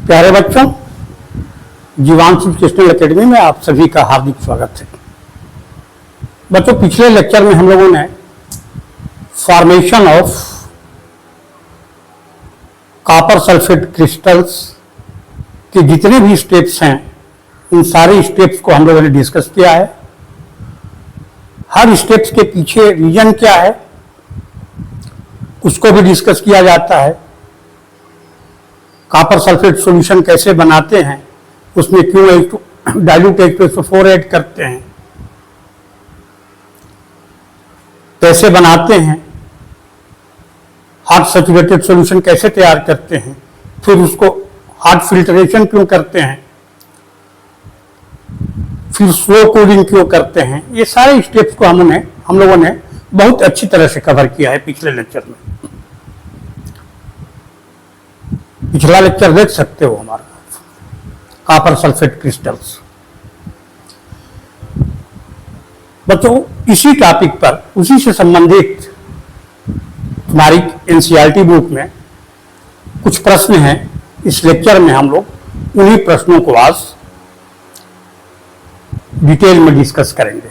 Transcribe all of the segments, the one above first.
प्यारे बच्चों, जीवांश educational academy में आप सभी का हार्दिक स्वागत है। बच्चों, पिछले लेक्चर में हम लोगों ने formation of copper sulphate crystals के जितने भी स्टेप्स हैं उन सारे स्टेप्स को हम लोगों ने डिस्कस किया है। हर स्टेप्स के पीछे रीजन क्या है उसको भी डिस्कस किया जाता है। कॉपर सल्फेट सॉल्यूशन कैसे बनाते हैं, उसमें क्यों डाइल्यूट H2SO4 ऐड करते हैं, कैसे बनाते हैं, हार्ड सैचुरेटेड सॉल्यूशन कैसे तैयार करते हैं, फिर उसको हार्ड फिल्ट्रेशन क्यों करते हैं, फिर स्लो कूलिंग क्यों करते हैं। ये सारे स्टेप्स को हम लोगों ने बहुत अच्छी तरह से कवर किया है पिछले लेक्चर में। पिछला लेक्चर देख सकते हो हमारा कॉपर सल्फेट क्रिस्टल्स। बच्चों, इसी टॉपिक पर, उसी से संबंधित हमारी एनसीईआरटी बुक में कुछ प्रश्न हैं। इस लेक्चर में हम लोग उन्हीं प्रश्नों को आज डिटेल में डिस्कस करेंगे।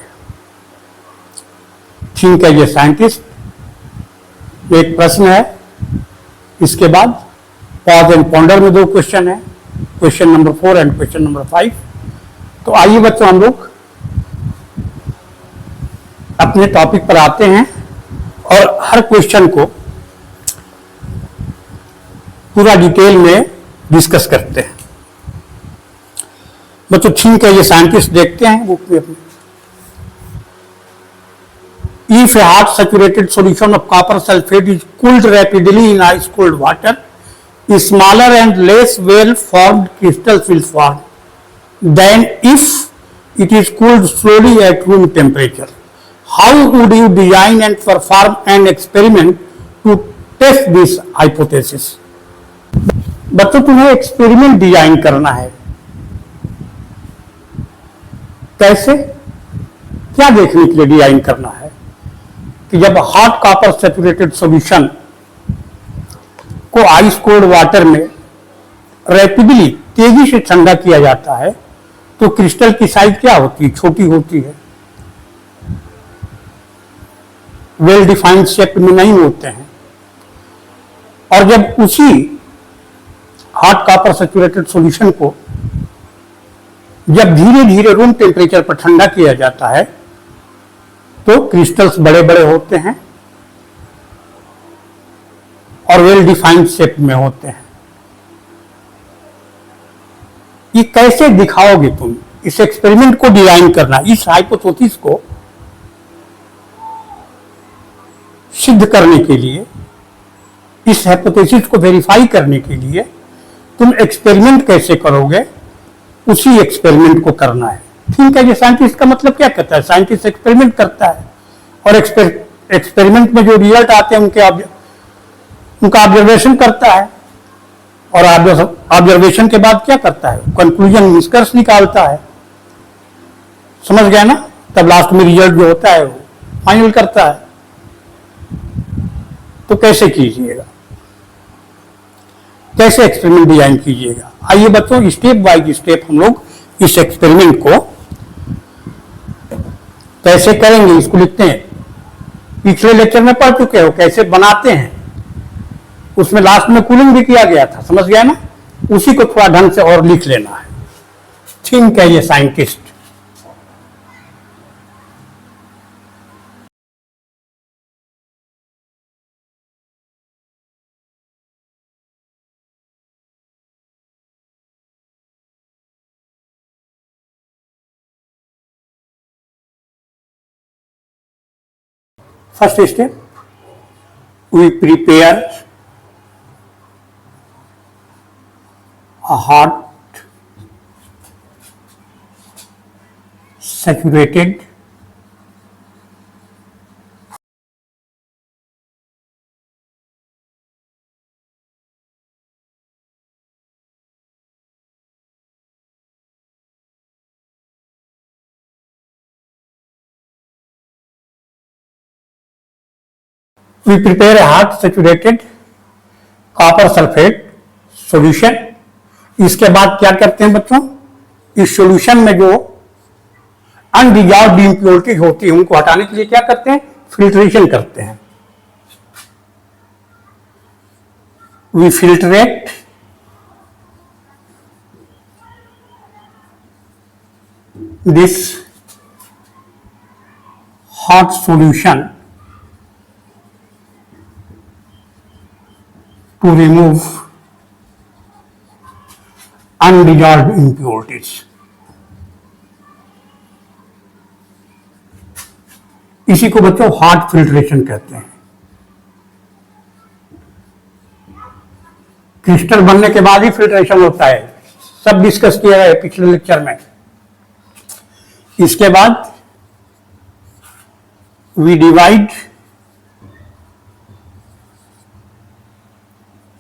थिंक एज ए साइंटिस्ट एक प्रश्न है, इसके बाद पॉज एंड पॉन्डर में 2 क्वेश्चन है, question number 4 and question number 5। तो आइए बच्चों, हम लोग अपने टॉपिक पर आते हैं और हर क्वेश्चन को पूरा डिटेल में डिस्कस करते हैं। बच्चों, ठीक है, ये साइंटिस्ट देखते हैं बुक में अपने। If a hot saturated solution of copper sulfate is cooled rapidly in ice cold water, smaller and less well formed crystals will form than if it is cooled slowly at room temperature. How would you design and perform an experiment to test this hypothesis? बच्चों, तुम्हें experiment design करना है। कैसे, क्या देखने के लिए design करना है कि जब हॉट कॉपर सैचुरेटेड सॉल्यूशन को आइस कोल्ड वाटर में रैपिडली, तेजी से ठंडा किया जाता है तो क्रिस्टल की साइज क्या होती है? छोटी होती है, वेल डिफाइंड शेप में नहीं होते हैं। और जब उसी हॉट कॉपर सैचुरेटेड सॉल्यूशन को जब धीरे धीरे रूम टेम्परेचर पर ठंडा किया जाता है तो क्रिस्टल्स बड़े बड़े होते हैं और वेल डिफाइंड शेप में होते हैं। ये कैसे दिखाओगे तुम? इस एक्सपेरिमेंट को डिजाइन करना, इस हाइपोथेसिस को सिद्ध करने के लिए, इस हाइपोथेसिस को वेरीफाई करने के लिए तुम एक्सपेरिमेंट कैसे करोगे, उसी एक्सपेरिमेंट को करना है। ठीक है, ये साइंटिस्ट का मतलब क्या कहता है? साइंटिस्ट एक्सपेरिमेंट करता है और एक्सपेरिमेंट में जो रिजल्ट आते हैं उनका ऑब्जर्वेशन करता है और ऑब्जर्वेशन के बाद क्या करता है? कंक्लूजन, निष्कर्ष निकालता है। समझ गए ना? तब लास्ट में रिजल्ट जो होता है वो फाइनल करता है। तो कैसे कीजिएगा, कैसे एक्सपेरिमेंट डिजाइन कीजिएगा? आइए बच्चों, स्टेप बाय स्टेप हम लोग इस एक्सपेरिमेंट को कैसे करेंगे इसको लिखते हैं। पिछले लेक्चर में पढ़ चुके हो कैसे बनाते हैं, उसमें लास्ट में कूलिंग भी किया गया था। समझ गया ना? उसी को थोड़ा ढंग से और लिख लेना है। थिंक है ये scientist. First step, we prepare a hot saturated copper sulfate solution इसके बाद क्या करते हैं बच्चों, इस सॉल्यूशन में जो अनडिजॉल्व्ड इम्प्योरिटी होती है उनको हटाने के लिए क्या करते हैं, फिल्ट्रेशन करते हैं। We filtrate this hot solution to remove undissolved impurities. इसी को बच्चों हॉट फिल्ट्रेशन कहते हैं। क्रिस्टल बनने के बाद ही फिल्ट्रेशन होता है, सब डिस्कस किया है पिछले लेक्चर में। इसके बाद वी डिवाइड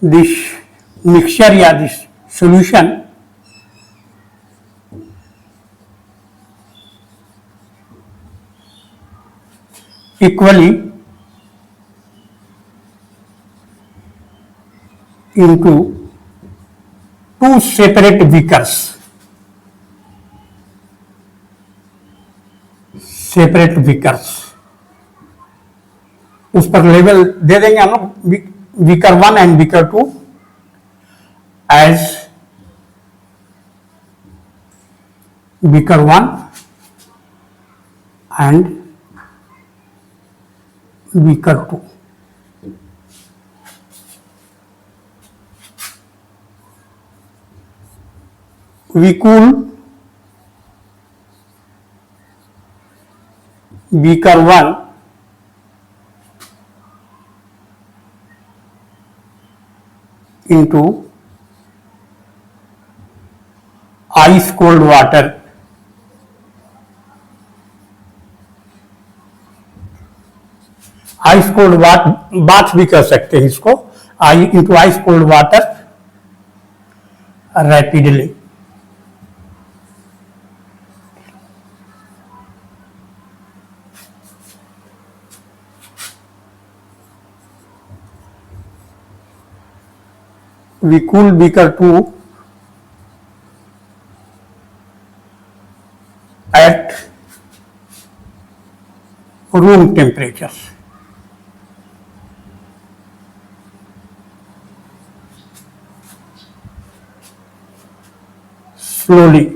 दिस मिक्सचर या this solution equally into two separate beakers, separate beakers. उस पर लेवल दे देंगे हम लोग, beaker 1 and beaker 2 as beaker 1 and beaker 2। we cool beaker 1 into ice cold water ice cold bath भी कर सकते हैं इसको, into ice cold water rapidly. We cool beaker 2 at room temperature. Slowly.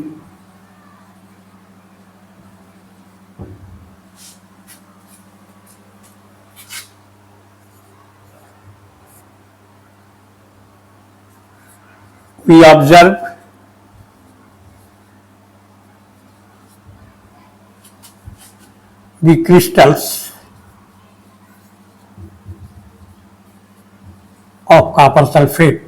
We observe the crystals of copper sulfate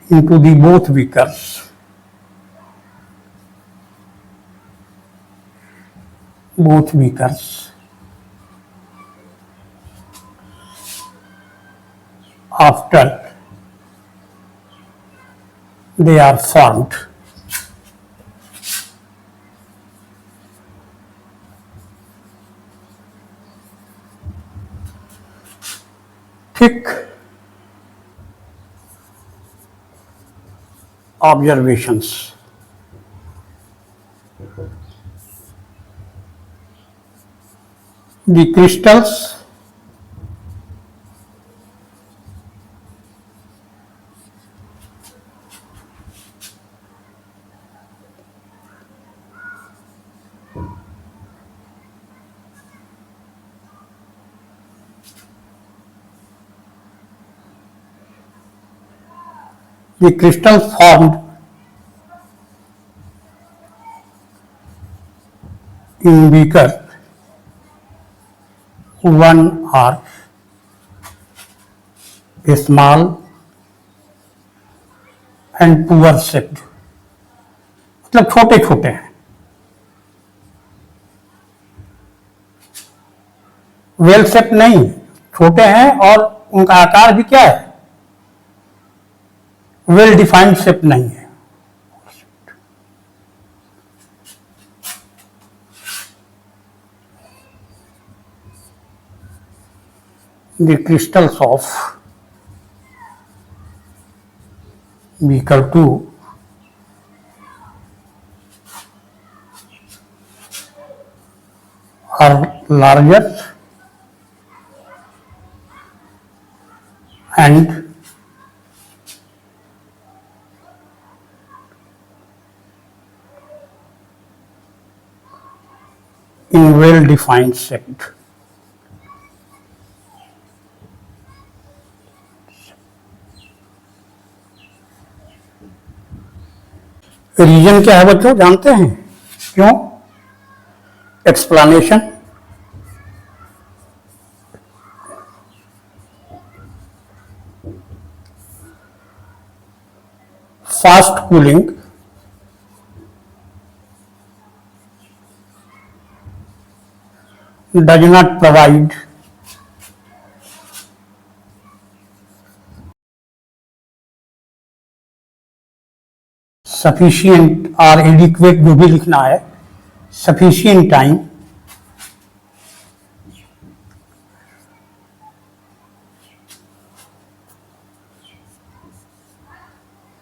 into the both beakers. Both beakers after they are formed. Thick observations. The crystals formed in beaker 1 are small and poor shaped, मतलब छोटे छोटे हैं। Well shape नहीं, छोटे हैं और उनका आकार भी क्या है, वेल डिफाइंड शेप नहीं है। The crystals of beaker 2 are larger and in well-defined shape. Reason क्या है बच्चों, जानते हैं क्यों? Explanation, fast cooling, does not provide sufficient or adequate, जो भी लिखना है, sufficient time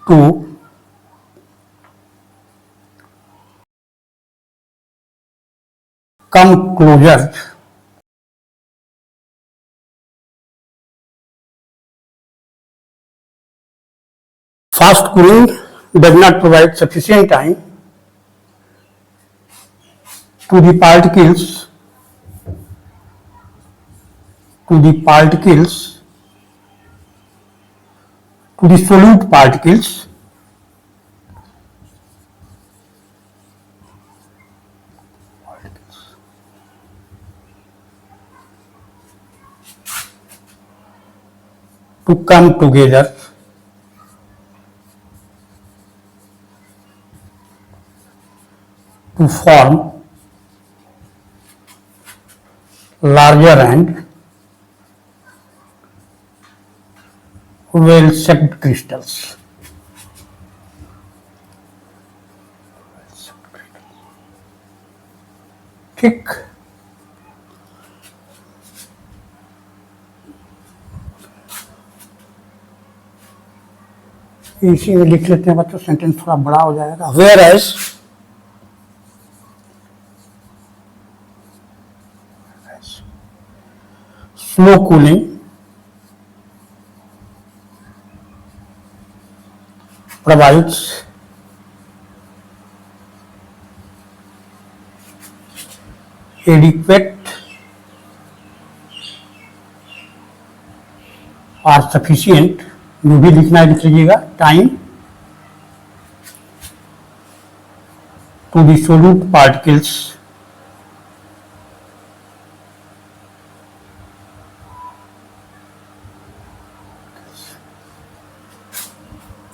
to come closer fast cooling does not provide sufficient time to the particles to the solute particles to come together to form larger and well-shaped crystals. ठीक, इसी में लिख लेते हैं बच्चों, सेंटेंस थोड़ा बड़ा हो जाएगा। Whereas slow cooling provides adequate or sufficient, जो भी लिखना है लिख लीजिएगा, time to the solute particles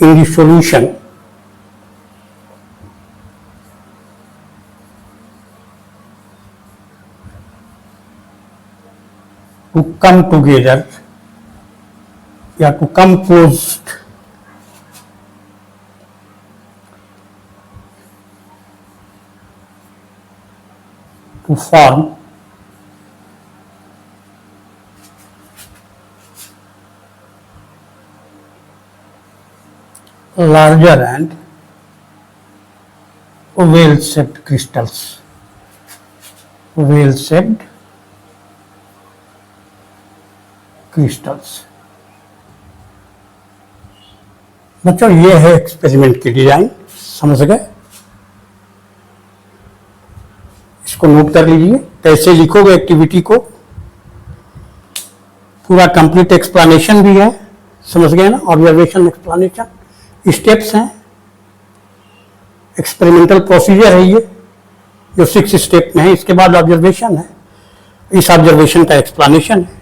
in the solution to come together या to come close to form larger and well-shaped crystals. Well-shaped crystals. बच्चों ये है एक्सपेरिमेंट की डिजाइन, समझ गए? इसको नोट कर लीजिए, कैसे लिखोगे एक्टिविटी को, पूरा कंप्लीट एक्सप्लेनेशन भी है, समझ गए ना? ऑब्जर्वेशन, एक्सप्लेनेशन, स्टेप्स हैं, एक्सपेरिमेंटल प्रोसीजर है ये जो 6 स्टेप में है। इसके बाद ऑब्जर्वेशन है, इस ऑब्जर्वेशन का एक्सप्लेनेशन है,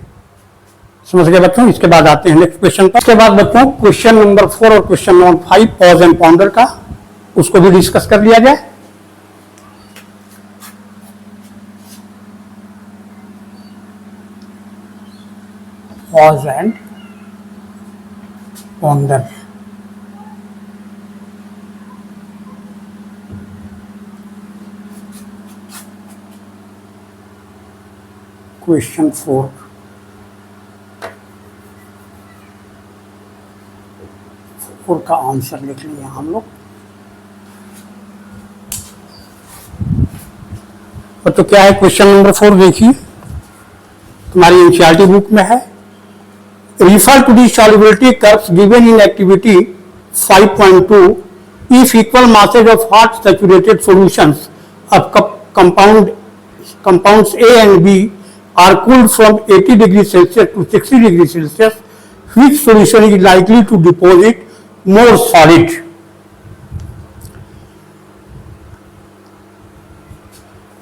समझ गए बच्चों? इसके बाद आते हैं नेक्स्ट क्वेश्चन पर। इसके बाद बच्चों क्वेश्चन नंबर 4 और question number 5 pause and ponder का, उसको भी डिस्कस कर लिया जाए। पॉज एंड पॉन्डर, क्वेश्चन 4 का आंसर लिख लिया हम लोग। तो क्या है क्वेश्चन नंबर 4, देखिए तुम्हारी एनसीईआरटी बुक में है। Refer to the solubility curves given in activity 5.2 if equal masses of hot saturated solutions of compounds A and B are cooled from 80 degrees Celsius to 60 degrees Celsius, which solution is likely to deposit more solid?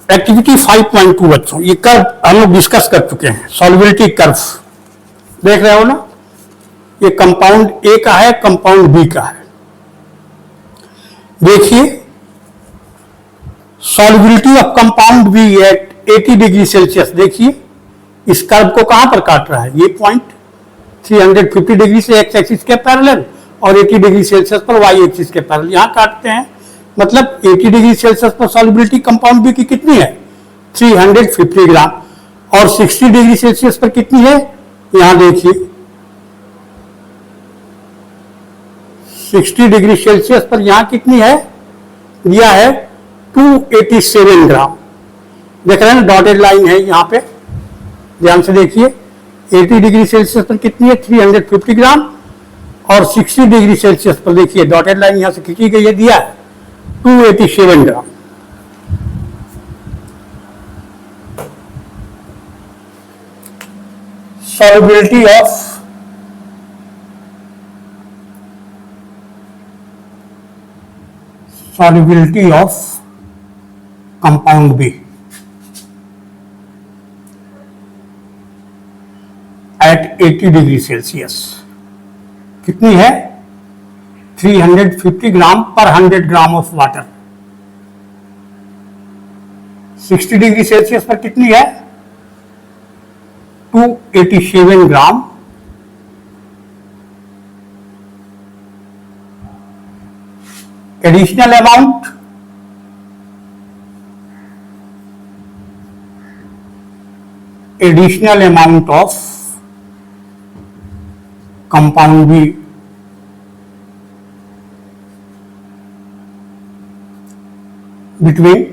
Activity 5.2 बच्चों, ये curve हम लोग discuss कर चुके हैं। Solubility curve देख रहे हो ना, ये कंपाउंड ए का है, कंपाउंड बी का है। देखिए solubility of compound B at 80 degree Celsius. देखिए इस कर्व को कहां पर काट रहा है, ये पॉइंट 350 डिग्री से एक्स एक्सिस के पैरेलल और 80 डिग्री सेल्सियस पर वाई एक्सिस के पैरेलल यहां काटते हैं। मतलब 80 डिग्री सेल्सियस पर सॉल्युबिलिटी कंपाउंड बी की कितनी है, 350 ग्राम, और 60 डिग्री सेल्सियस पर कितनी है, यहां देखिए 60 डिग्री सेल्सियस पर यहां कितनी है, दिया है 287 ग्राम। देख रहे हैं ना, डॉटेड लाइन है यहां पे, ध्यान से देखिए। 80 डिग्री सेल्सियस पर कितनी है, 350 ग्राम, और 60 डिग्री सेल्सियस पर देखिए डॉटेड लाइन यहां से खींची गई है, दिया है 287 gram. Solubility of compound B at 80 degree Celsius कितनी है, 350 ग्राम पर 100 gram of water. 60 degree Celsius पर कितनी है, 287 gram, additional amount of compound B between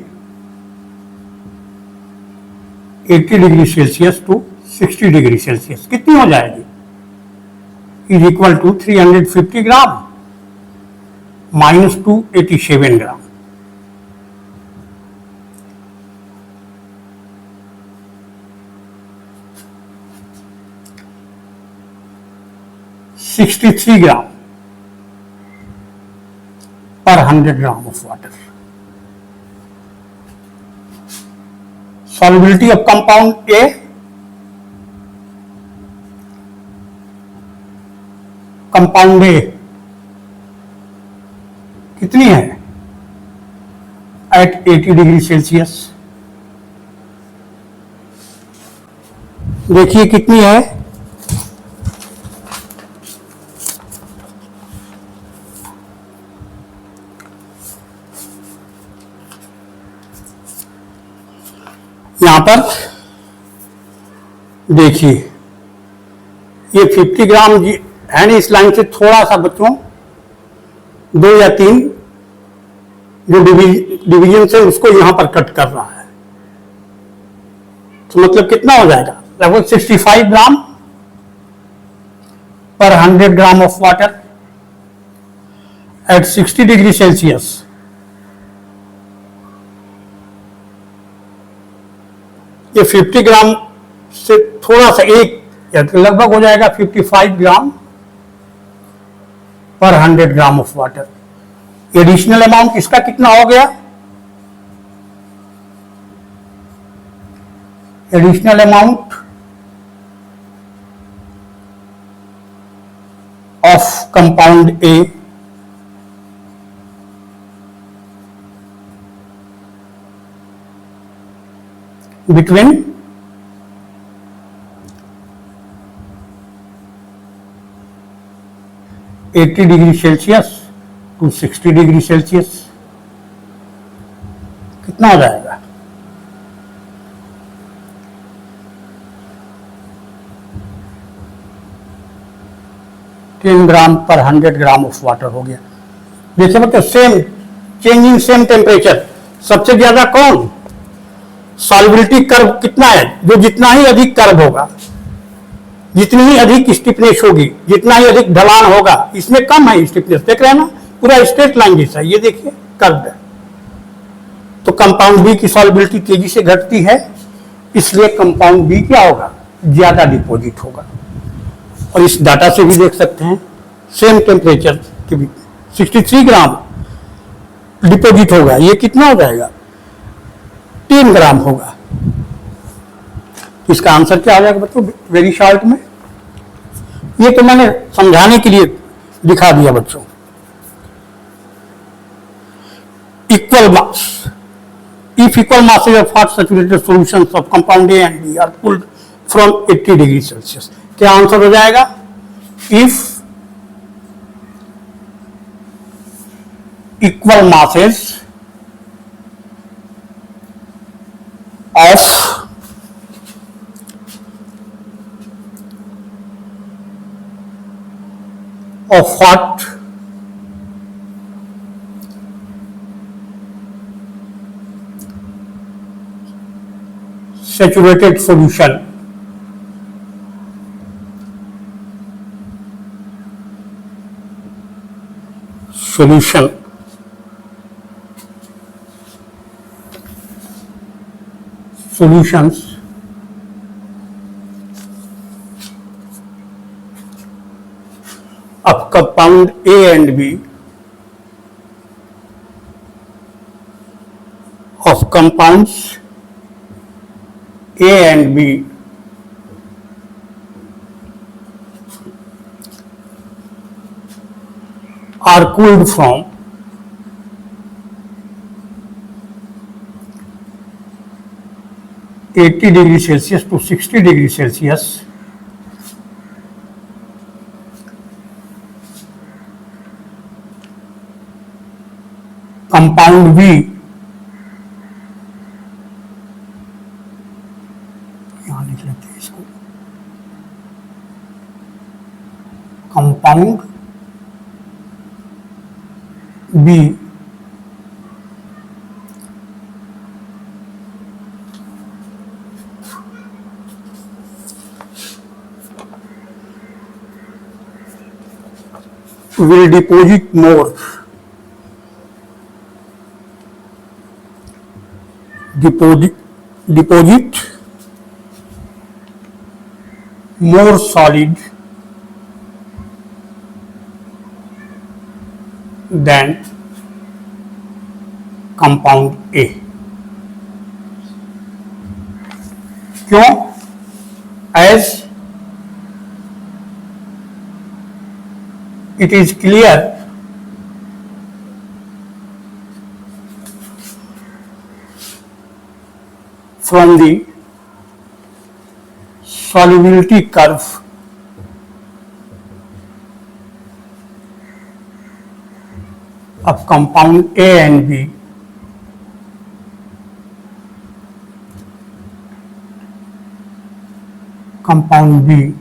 80 degree Celsius to 60 degree Celsius कितनी हो जाएगी, is equal to 350 gram minus 287 gram. $63 gram पर 100 gram of water. Solubility of compound A, compound A कितनी है eight 80 degree Celsius, देखिए कितनी है, यहां पर देखिए ये 50 ग्राम है ना, इस लाइन से थोड़ा सा बच्चों 2 या 3 जो डिवीजन से उसको यहां पर कट कर रहा है, तो मतलब कितना हो जाएगा, लगभग 65 ग्राम पर 100 gram of water at 60 degree Celsius. ये 50 ग्राम से थोड़ा सा एक लगभग हो जाएगा 55 ग्राम पर 100 gram of water. Additional amount इसका कितना हो गया, additional amount of compound A between 80 degree Celsius to 60 degree Celsius कितना हो जाएगा, 10 ग्राम पर 100 ग्राम ऑफ वाटर हो गया। देखिए मतलब same change in same temperature, सबसे ज्यादा कौन, सॉल्युबिलिटी कर्व कितना है, जो जितना ही अधिक कर्व होगा, जितनी ही अधिक स्टिफनेस होगी, जितना ही अधिक ढलान होगा, इसमें कम है स्टिफनेस, देख रहे हैं ना, पूरा स्ट्रेट लाइन जैसा, ये देखिए कर्व है। तो कंपाउंड बी की सॉल्युबिलिटी तेजी से घटती है, इसलिए कंपाउंड बी क्या होगा, ज्यादा डिपॉजिट होगा। और इस डाटा से भी देख सकते हैं सेम टेम्परेचर के भी 63 ग्राम डिपॉजिट होगा, ये कितना हो जाएगा, 3 ग्राम होगा। इसका आंसर क्या आ जाएगा बच्चों, वेरी शॉर्ट में, ये तो मैंने समझाने के लिए दिखा दिया बच्चों। Equal mass, if equal masses of hot saturated solutions of compound A and B are pulled from 80 degree Celsius, क्या आंसर हो जाएगा, if equal masses of hot saturated solution solutions of compound A and B of compounds A and B are cooled from 80 degree Celsius to 60 degree Celsius compound B, यहाँ लिख लेते हैं इसको, compound B will deposit more solid than compound A। क्यों, as it is clear from the solubility curve of compound A and B compound B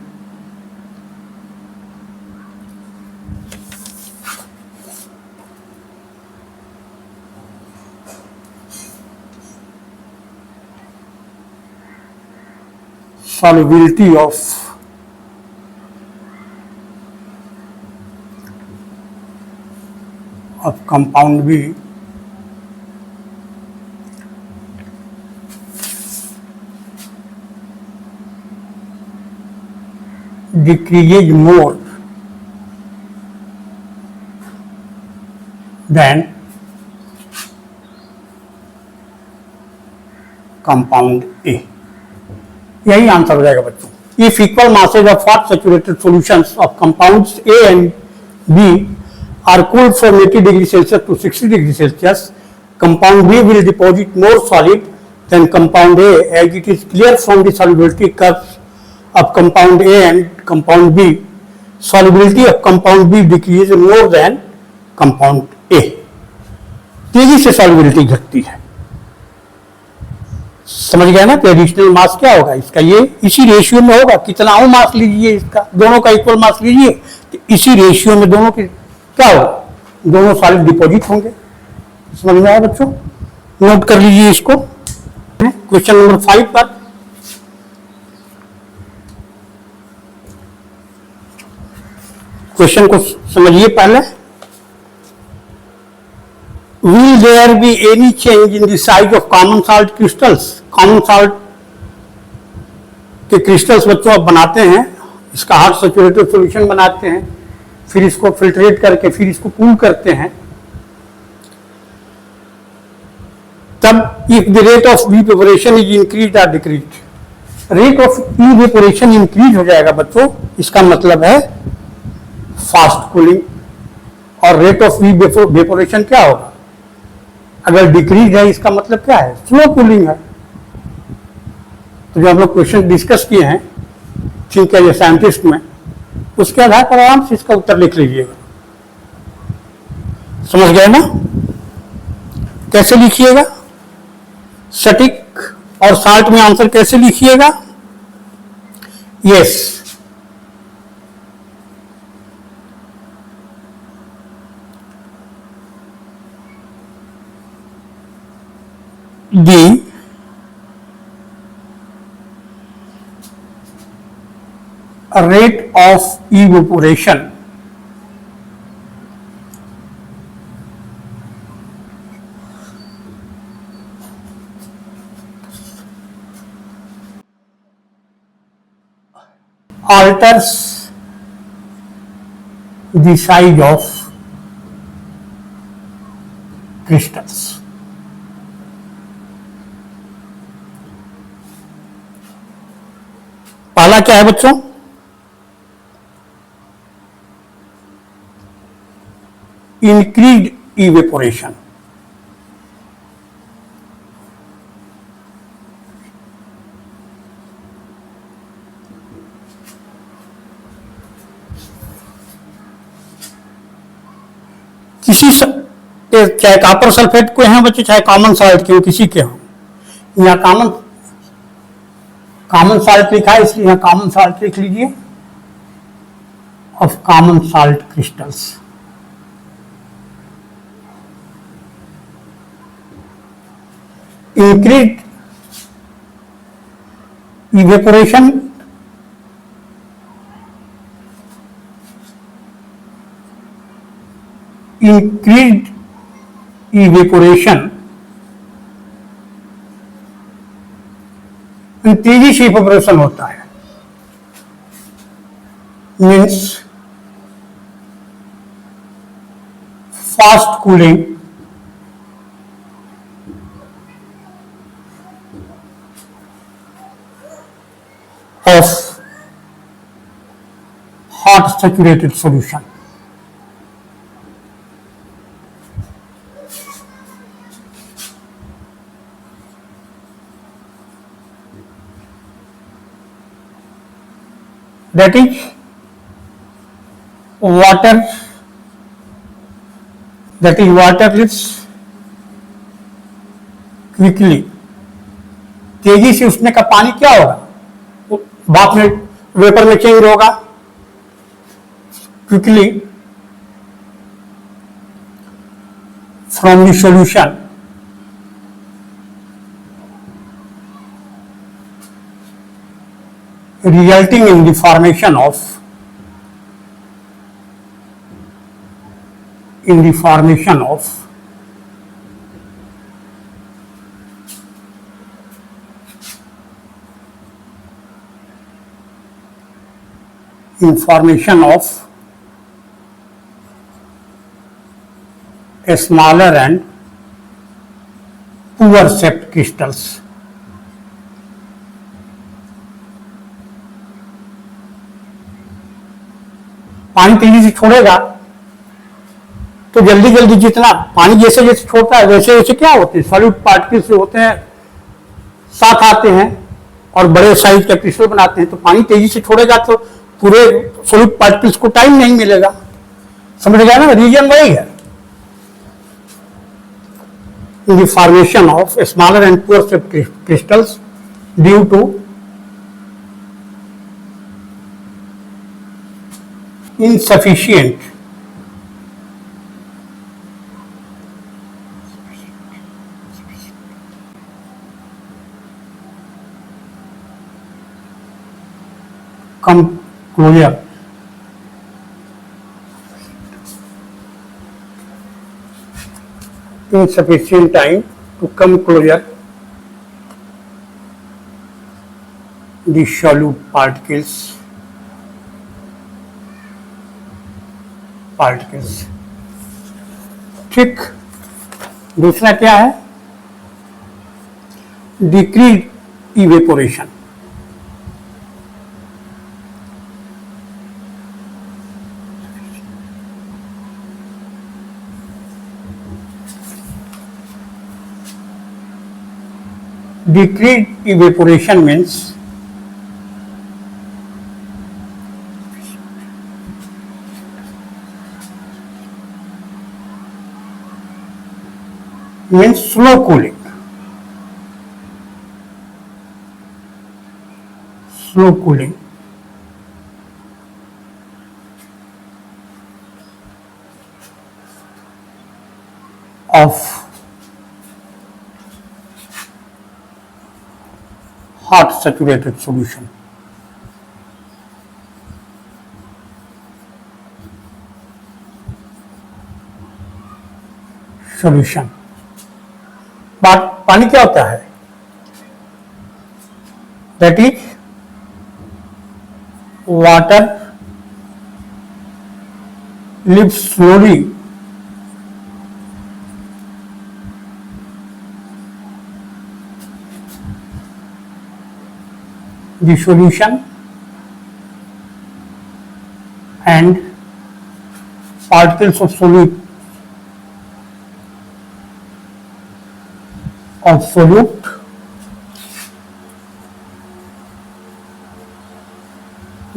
solubility of compound B decreases more than compound A। यही answer हो जाएगा बच्चों। If equal masses of hot saturated solutions of compounds A and B are cooled from 80 degree Celsius to 60 degree Celsius, compound B will deposit more solid than compound A, as it is clear from the solubility curves of compound A and compound B. Solubility of compound B decreases more than compound A। तेजी से solubility घटती है, समझ गया ना। तो additional मास क्या होगा इसका, ये इसी रेशियो में होगा, कितना हो मास लीजिए इसका, दोनों का इक्वल मास लीजिए कि इसी रेशियो में दोनों के क्या होगा, दोनों सॉलिड डिपॉजिट होंगे। समझ में आया बच्चों? नोट कर लीजिए इसको। क्वेश्चन नंबर 5 पर क्वेश्चन को समझिए पहले। Will there be any change in the size of common salt crystals? Common salt के क्रिस्टल्स बच्चों आप बनाते हैं, इसका हार्ड सैचुरेटेड सॉल्यूशन बनाते हैं, फिर इसको फिल्ट्रेट करके फिर इसको कूल करते हैं, तब if the rate of evaporation is increase और decrease, rate of evaporation increase हो जाएगा बच्चों, इसका मतलब है फास्ट कूलिंग। और रेट ऑफ इवेपोरेशन क्या होगा, अगर डिक्रीज है इसका मतलब क्या है, स्लो कूलिंग है। तो जो हम लोग क्वेश्चन डिस्कस किए हैं थिंक एज ए साइंटिस्ट में, उसके आधार पर आराम से इसका उत्तर लिख लीजिएगा। समझ गए ना? कैसे लिखिएगा सटीक और साल्ट में आंसर कैसे लिखिएगा? Yes, the rate of evaporation alters the size of crystals. पहला क्या है बच्चों, इंक्रीज इवेपोरेशन। किसी चाहे कॉपर सल्फेट के हैं बच्चे, चाहे कॉमन साल्ट के हो, किसी के हो, यहाँ कॉमन साल्ट लिखा है इसलिए यहाँ कॉमन साल्ट लिख लीजिए, of common salt crystals. Increase evaporation increased evaporation तेजी से इवेपोरेशन होता है, means fast cooling of hot saturated solution. That is water, that is waterless quickly, तेजी से उसमें का पानी क्या होगा, भाप में वेपर में चेंज होगा, quickly from the solution resulting in the formation of a smaller and poor shaped crystals. पानी तेजी से छोड़ेगा तो जल्दी जल्दी, जितना पानी जैसे जैसे छोड़ता है वैसे वैसे क्या होते हैं, सॉलिड पार्टिकल्स जो होते हैं साथ आते हैं और बड़े साइज का क्रिस्टल बनाते हैं। तो पानी तेजी से छोड़ेगा तो पूरे सॉलिड पार्टिकल्स को टाइम नहीं मिलेगा। समझ गया ना, रीजन वही है। In the formation of smaller and poor shaped crystals due to insufficient closure insufficient time to come closure the solute particles ठीक। दूसरा क्या है? Decrease evaporation. Decreased evaporation means slow cooling. Of hot saturated solution. पानी क्या होता है? That is water lives slowly the solution and particles of solute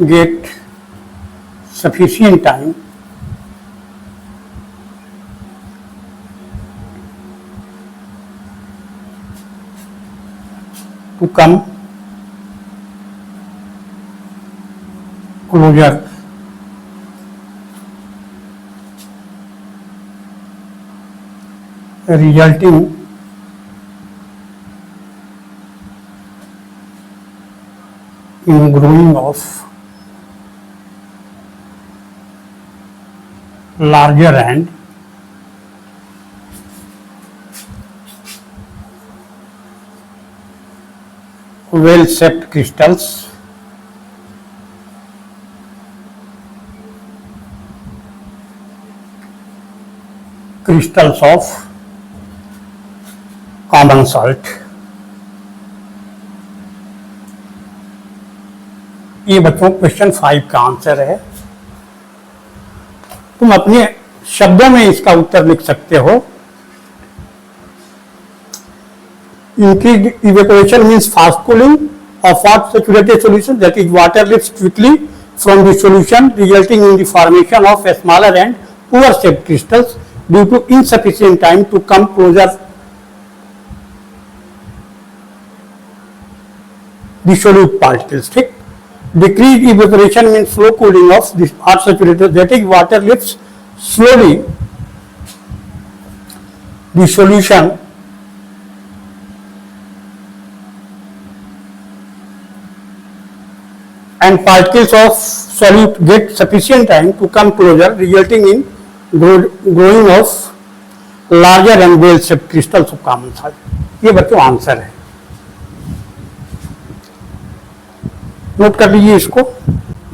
get sufficient time to come closure resulting in growing of larger and well-shaped crystals of common salt। ये बच्चों question 5 का answer है। तुम अपने शब्दों में इसका उत्तर लिख सकते हो। Increased evaporation means fast cooling of hot saturated solution, that is water leaves quickly from the solution resulting in the formation of a smaller and poor shaped crystals due to insufficient time to come closure the solute particles। ठीक। Decreased evaporation means slow cooling of the hot saturated, that is water leaves slowly the solution and particles of solute get sufficient time to come closure resulting in growing of larger and well shaped crystals of common salt। ये बच्चों answer है, note कर लीजिए इसको।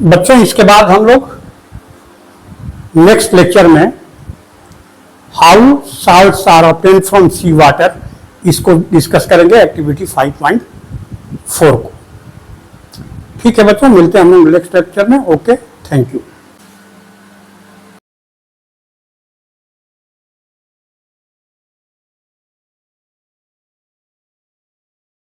बच्चों इसके बाद हम लोग नेक्स्ट लेक्चर में how salts are obtained from sea water इसको डिस्कस करेंगे, एक्टिविटी 5.4 को। ठीक है बच्चों, मिलते हैं हम लोग नेक्स्ट लेक्चर में। Okay, thank you.